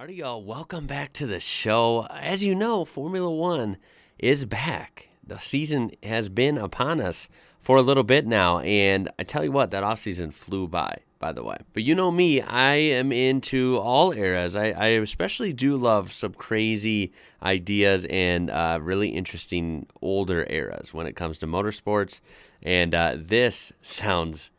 Alrighty, y'all, welcome back to the show. As you know, Formula One is back. The season has been upon us for a little bit now, and I tell you what, that offseason flew by the way. But you know me, I am into all eras. I especially do love some crazy ideas and really interesting older eras when it comes to motorsports, and this sounds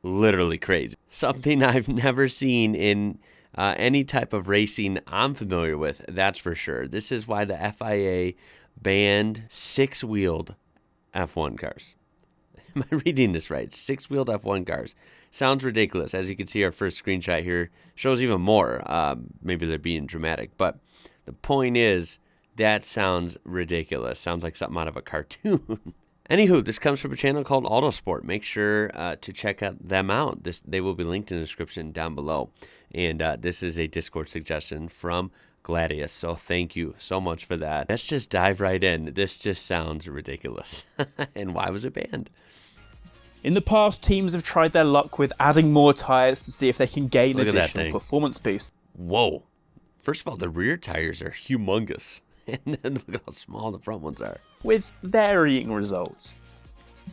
literally crazy. Something I've never seen in any type of racing I'm familiar with, that's for sure. This is why the FIA banned six-wheeled F1 cars. Am I reading this right? Six-wheeled F1 cars. Sounds ridiculous. As you can see, our first screenshot here shows even more. Maybe they're being dramatic. But the point is, that sounds ridiculous. Sounds like something out of a cartoon. Anywho, this comes from a channel called Autosport. Make sure to check them out. They will be linked in the description down below. And this is a Discord suggestion from Gladius. So thank you so much for that. Let's just dive right in. This just sounds ridiculous. And why was it banned? In the past, teams have tried their luck with adding more tyres to see if they can gain additional performance boosts. Whoa. First of all, the rear tires are humongous. And then look at how small the front ones are. With varying results.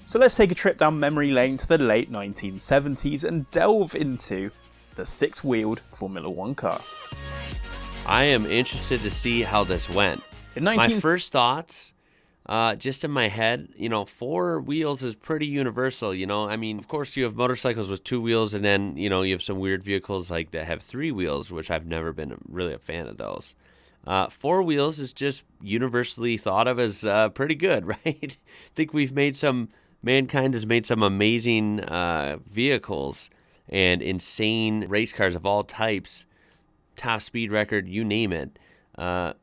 So let's take a trip down memory lane to the late 1970s and delve into the six-wheeled Formula One car. I am interested to see how this went. My first thoughts, just in my head, four wheels is pretty universal, I mean, of course you have motorcycles with two wheels, and then, you have some weird vehicles like that have three wheels, which I've never been really a fan of those. Four wheels is just universally thought of as pretty good, right? I think mankind has made some amazing vehicles and insane race cars of all types, top speed record, you name it,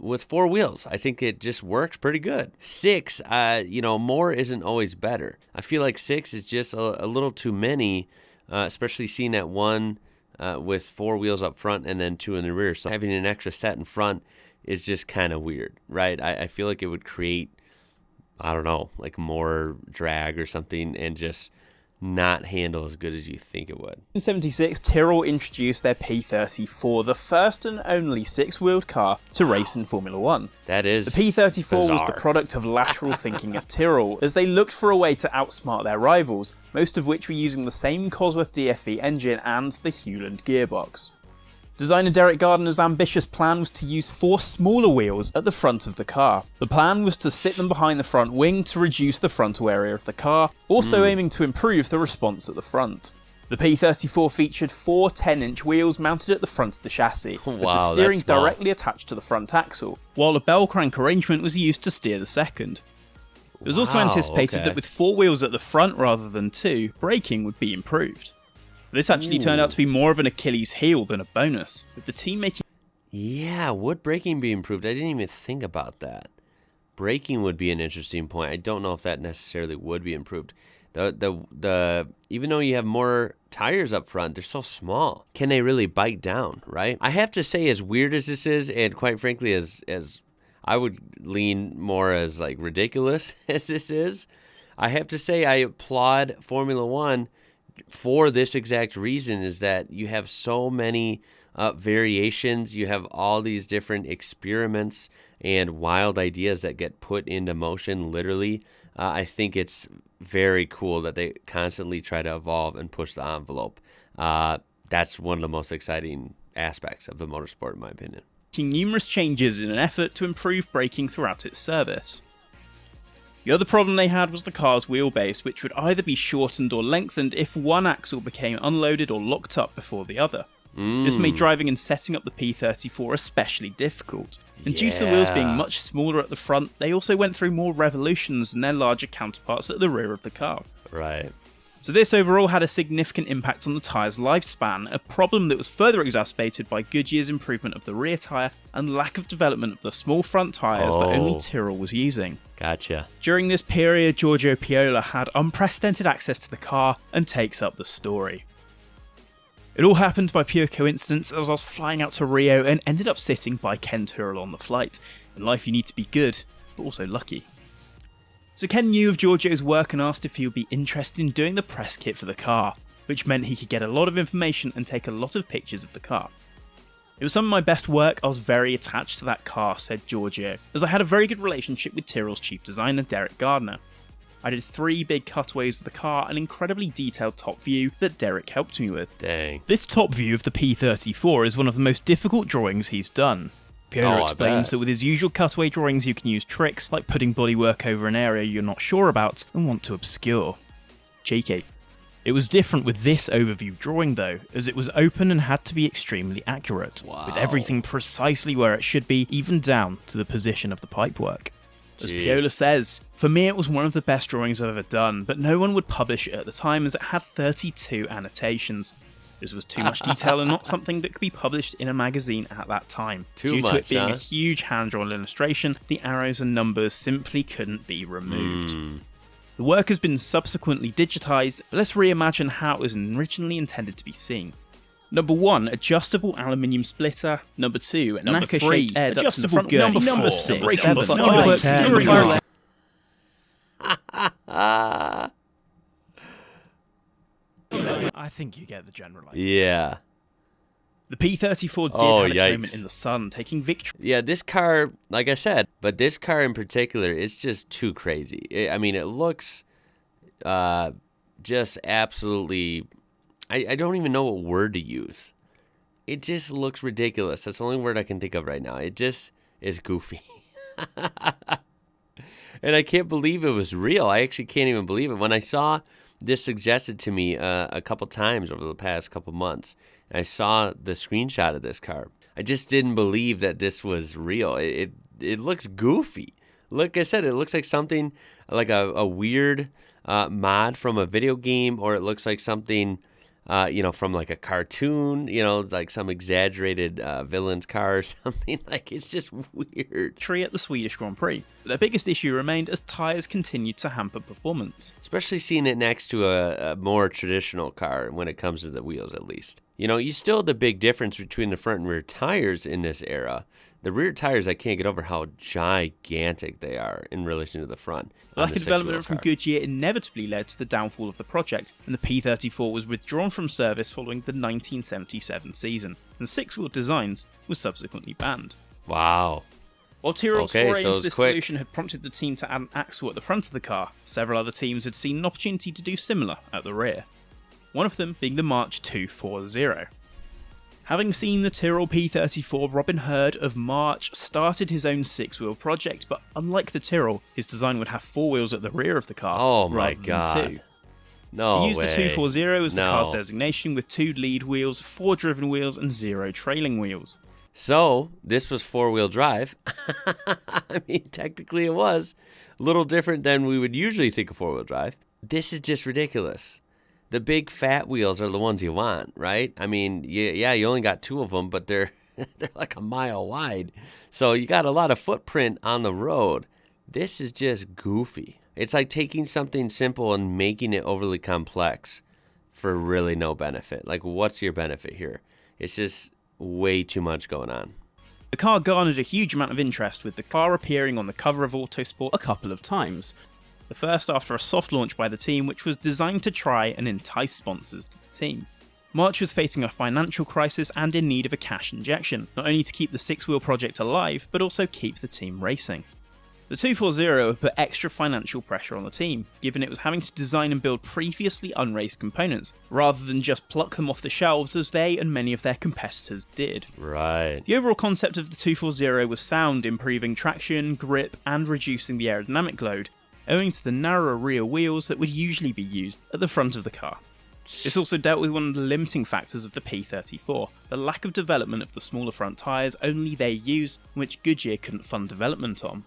with four wheels. I think it just works pretty good. Six, more isn't always better. I feel like six is just a little too many, especially seeing that one with four wheels up front and then two in the rear. So having an extra set in front is just kind of weird, right? I feel like it would create, I don't know, like more drag or something and just not handle as good as you think it would. In 1976, Tyrrell introduced their P34, the first and only six-wheeled car to race in Formula One. That is The P34 bizarre. was the product of lateral thinking at Tyrrell, as they looked for a way to outsmart their rivals, most of which were using the same Cosworth DFE engine and the Hewland gearbox. Designer Derek Gardner's ambitious plan was to use four smaller wheels at the front of the car. The plan was to sit them behind the front wing to reduce the frontal area of the car, also aiming to improve the response at the front. The P34 featured four 10-inch wheels mounted at the front of the chassis, with the steering directly attached to the front axle, while a bell crank arrangement was used to steer the second. It was also anticipated that with four wheels at the front rather than two, braking would be improved. This actually turned out to be more of an Achilles heel than a bonus, with the team making... Yeah, would braking be improved? I didn't even think about that. Braking would be an interesting point. I don't know if that necessarily would be improved. Even though you have more tires up front, they're so small. Can they really bite down, right? I have to say, as weird as this is, and quite frankly, as I would lean more as like ridiculous as this is, I have to say I applaud Formula One for this exact reason, is that you have so many variations, you have all these different experiments and wild ideas that get put into motion, literally. I think it's very cool that they constantly try to evolve and push the envelope. That's one of the most exciting aspects of the motorsport, in my opinion. Making numerous changes in an effort to improve braking throughout its service. The other problem they had was the car's wheelbase, which would either be shortened or lengthened if one axle became unloaded or locked up before the other. This made driving and setting up the P34 especially difficult. And due to the wheels being much smaller at the front, they also went through more revolutions than their larger counterparts at the rear of the car. Right. So this overall had a significant impact on the tyre's lifespan, a problem that was further exacerbated by Goodyear's improvement of the rear tyre and lack of development of the small front tyres that only Tyrrell was using. Gotcha. During this period, Giorgio Piola had unprecedented access to the car and takes up the story. It all happened by pure coincidence as I was flying out to Rio and ended up sitting by Ken Tyrrell on the flight. In life you need to be good, but also lucky. So Ken knew of Giorgio's work and asked if he would be interested in doing the press kit for the car, which meant he could get a lot of information and take a lot of pictures of the car. It was some of my best work. I was very attached to that car, said Giorgio, as I had a very good relationship with Tyrrell's chief designer, Derek Gardner. I did 3 big cutaways of the car, an incredibly detailed top view that Derek helped me with. Dang. This top view of the P34 is one of the most difficult drawings he's done. Piolo explains that with his usual cutaway drawings you can use tricks like putting bodywork over an area you're not sure about and want to obscure. Cheeky. It was different with this overview drawing though, as it was open and had to be extremely accurate, with everything precisely where it should be, even down to the position of the pipework. As Piolo says, for me it was one of the best drawings I've ever done, but no one would publish it at the time as it had 32 annotations. This was too much detail and not something that could be published in a magazine at that time. Due to it being a huge hand-drawn illustration, the arrows and numbers simply couldn't be removed. The work has been subsequently digitised, but let's reimagine how it was originally intended to be seen. Number 1, adjustable aluminium splitter. Number 2, Number 3, air ducts in the front. Number 4, Number 6, number 5, I think you get the general idea. Yeah. The P34 did have its moment in the sun, taking victory. Yeah, this car, like I said, but this car in particular is just too crazy. I mean, it looks just absolutely... I don't even know what word to use. It just looks ridiculous. That's the only word I can think of right now. It just is goofy. And I can't believe it was real. I actually can't even believe it. When I saw this suggested to me a couple times over the past couple months, and I saw the screenshot of this car, I just didn't believe that this was real. It looks goofy. Like I said, it looks like something like a weird mod from a video game, or it looks like something... from like a cartoon, like some exaggerated villain's car or something. Like, it's just weird. At the Swedish Grand Prix. Their biggest issue remained as tyres continued to hamper performance. Especially seeing it next to a more traditional car when it comes to the wheels, at least. You still have the big difference between the front and rear tires in this era. The rear tires, I can't get over how gigantic they are in relation to the front. Lack of development from Goodyear inevitably led to the downfall of the project, and the P34 was withdrawn from service following the 1977 season, and 6-wheel designs were subsequently banned. Wow. While Tyrrell's foray into this solution had prompted the team to add an axle at the front of the car, several other teams had seen an opportunity to do similar at the rear. One of them being the March 240. Having seen the Tyrrell P34, Robin Hurd of March started his own 6-wheel project, but unlike the Tyrrell, his design would have 4 wheels at the rear of the car. Oh my god. 2. No He used way. the 240 as the car's designation, with 2 lead wheels, 4 driven wheels, and 0 trailing wheels. So, this was 4-wheel drive. I mean, technically it was a little different than we would usually think of 4-wheel drive. This is just ridiculous. The big fat wheels are the ones you want, right? I mean, yeah, you only got 2 of them, but they're like a mile wide. So you got a lot of footprint on the road. This is just goofy. It's like taking something simple and making it overly complex for really no benefit. Like, what's your benefit here? It's just way too much going on. The car garnered a huge amount of interest, with the car appearing on the cover of Autosport a couple of times. The first after a soft launch by the team, which was designed to try and entice sponsors to the team. March was facing a financial crisis and in need of a cash injection, not only to keep the 6-wheel project alive, but also keep the team racing. The 240 put extra financial pressure on the team, given it was having to design and build previously unraced components, rather than just pluck them off the shelves as they and many of their competitors did. Right. The overall concept of the 240 was sound, improving traction, grip, and reducing the aerodynamic load, owing to the narrower rear wheels that would usually be used at the front of the car. This also dealt with one of the limiting factors of the P34, the lack of development of the smaller front tyres only they used, which Goodyear couldn't fund development on.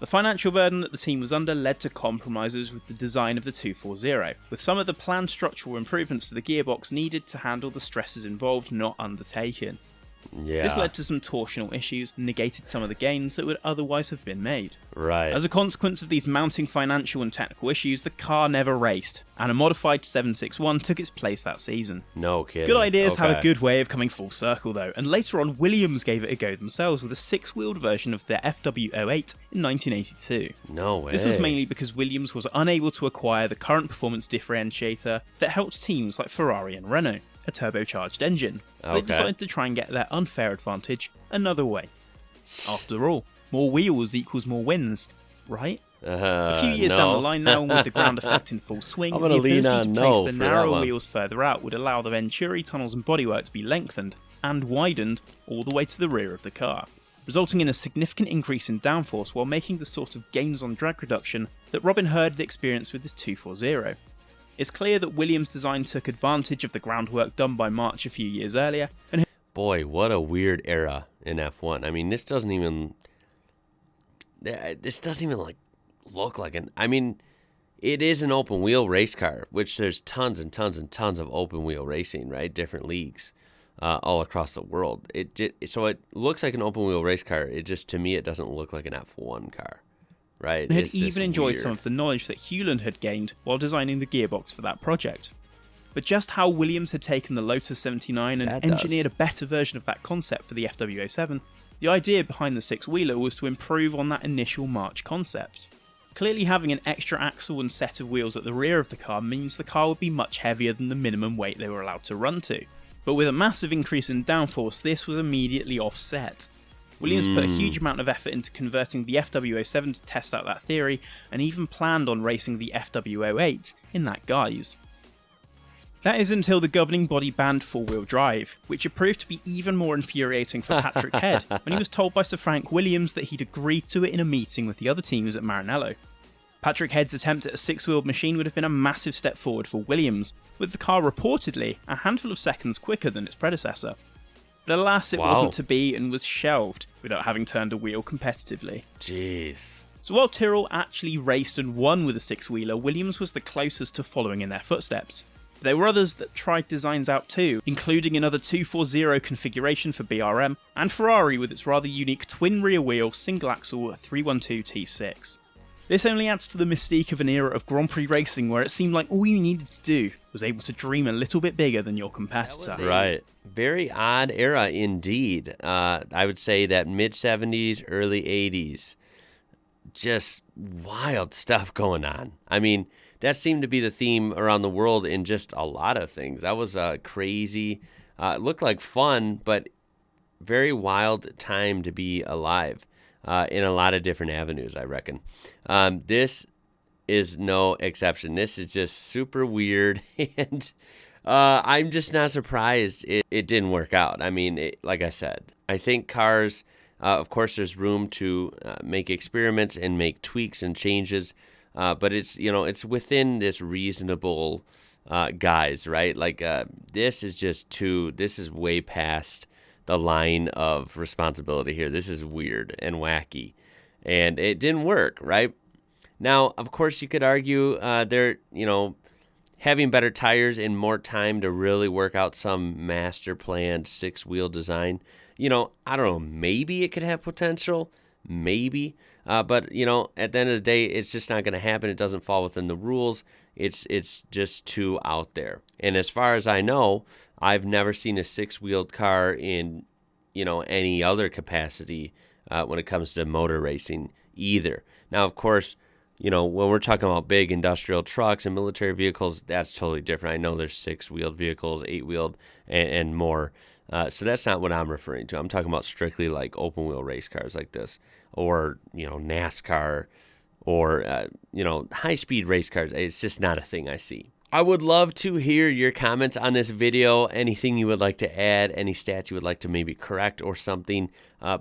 The financial burden that the team was under led to compromises with the design of the 240, with some of the planned structural improvements to the gearbox needed to handle the stresses involved not undertaken. Yeah. This led to some torsional issues and negated some of the gains that would otherwise have been made. Right. As a consequence of these mounting financial and technical issues, the car never raced, and a modified 761 took its place that season. No kidding. Good ideas have a good way of coming full circle though, and later on Williams gave it a go themselves with a 6-wheeled version of their FW08 in 1982. No way. This was mainly because Williams was unable to acquire the current performance differentiator that helped teams like Ferrari and Renault. a turbocharged engine, so they decided to try and get their unfair advantage another way. After all, more wheels equals more wins, right? A few years down the line now, and with the ground effect in full swing, the ability to place the narrow wheels further out would allow the Venturi tunnels and bodywork to be lengthened and widened all the way to the rear of the car, resulting in a significant increase in downforce while making the sort of gains on drag reduction that Robin Herd had experienced with his 240. It's clear that Williams' design took advantage of the groundwork done by March a few years earlier, and boy, what a weird era in F1. I mean, this doesn't even like look like an. I mean, it is an open wheel race car, which there's tons and tons and tons of open wheel racing, right? Different leagues all across the world. So it looks like an open wheel race car. It just, to me, it doesn't look like an F1 car, right? and had even enjoyed some of the knowledge that Hewland had gained while designing the gearbox for that project. But just how Williams had taken the Lotus 79 and engineered a better version of that concept for the FW07, the idea behind the six-wheeler was to improve on that initial March concept. Clearly having an extra axle and set of wheels at the rear of the car means the car would be much heavier than the minimum weight they were allowed to run to. But with a massive increase in downforce, this was immediately offset. Williams put a huge amount of effort into converting the FW07 to test out that theory, and even planned on racing the FW08 in that guise. That is until the governing body banned four-wheel drive, which had proved to be even more infuriating for Patrick Head when he was told by Sir Frank Williams that he'd agreed to it in a meeting with the other teams at Maranello. Patrick Head's attempt at a six-wheeled machine would have been a massive step forward for Williams, with the car reportedly a handful of seconds quicker than its predecessor. But alas, it wasn't to be and was shelved without having turned a wheel competitively. Jeez. So while Tyrrell actually raced and won with a six-wheeler, Williams was the closest to following in their footsteps. There were others that tried designs out too, including another 240 configuration for BRM, and Ferrari with its rather unique twin rear wheel single axle 312 T6. This only adds to the mystique of an era of Grand Prix racing where it seemed like all you needed to do was able to dream a little bit bigger than your competitor. Right. Very odd era indeed. I would say that mid-70s, early 80s, just wild stuff going on. I mean, that seemed to be the theme around the world in just a lot of things. That was crazy. It looked like fun, but very wild time to be alive in a lot of different avenues, I reckon. This is no exception. This is just super weird, and I'm just not surprised it didn't work out. I mean, like I said, I think cars, of course, there's room to make experiments and make tweaks and changes. But it's within this reasonable guise, right? Like this is way past the line of responsibility here. This is weird and wacky, and it didn't work, right? Now, of course, you could argue they're having better tires and more time to really work out some master planned six-wheel design. I don't know, maybe it could have potential, maybe. But, at the end of the day, it's just not going to happen. It doesn't fall within the rules. It's just too out there. And as far as I know, I've never seen a six-wheeled car in, any other capacity when it comes to motor racing either. Now, of course, when we're talking about big industrial trucks and military vehicles, that's totally different. I know there's six-wheeled vehicles, eight-wheeled, and more. So that's not what I'm referring to. I'm talking about strictly like open-wheel race cars like this, or NASCAR, or high-speed race cars. It's just not a thing I see. I would love to hear your comments on this video. Anything you would like to add, any stats you would like to maybe correct or something,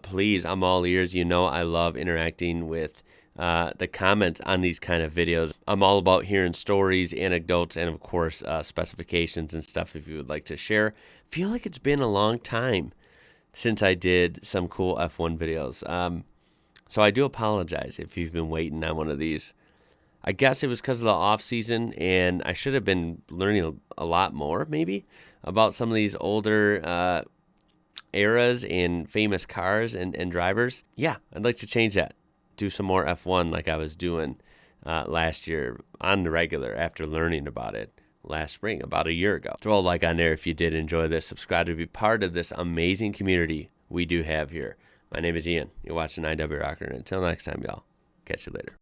please, I'm all ears. I love interacting with the comments on these kind of videos. I'm all about hearing stories, anecdotes, and of course specifications and stuff if you would like to share. Feel like it's been a long time since I did some cool F1 videos. So I do apologize if you've been waiting on one of these. I guess it was because of the off season, and I should have been learning a lot more maybe about some of these older eras and famous cars and drivers. Yeah, I'd like to change that. Do some more F1 like I was doing last year on the regular after learning about it last spring, about a year ago. Throw a like on there if you did enjoy this. Subscribe to be part of this amazing community we do have here. My name is Ian. You're watching IWrocker, and until next time, y'all, catch you later.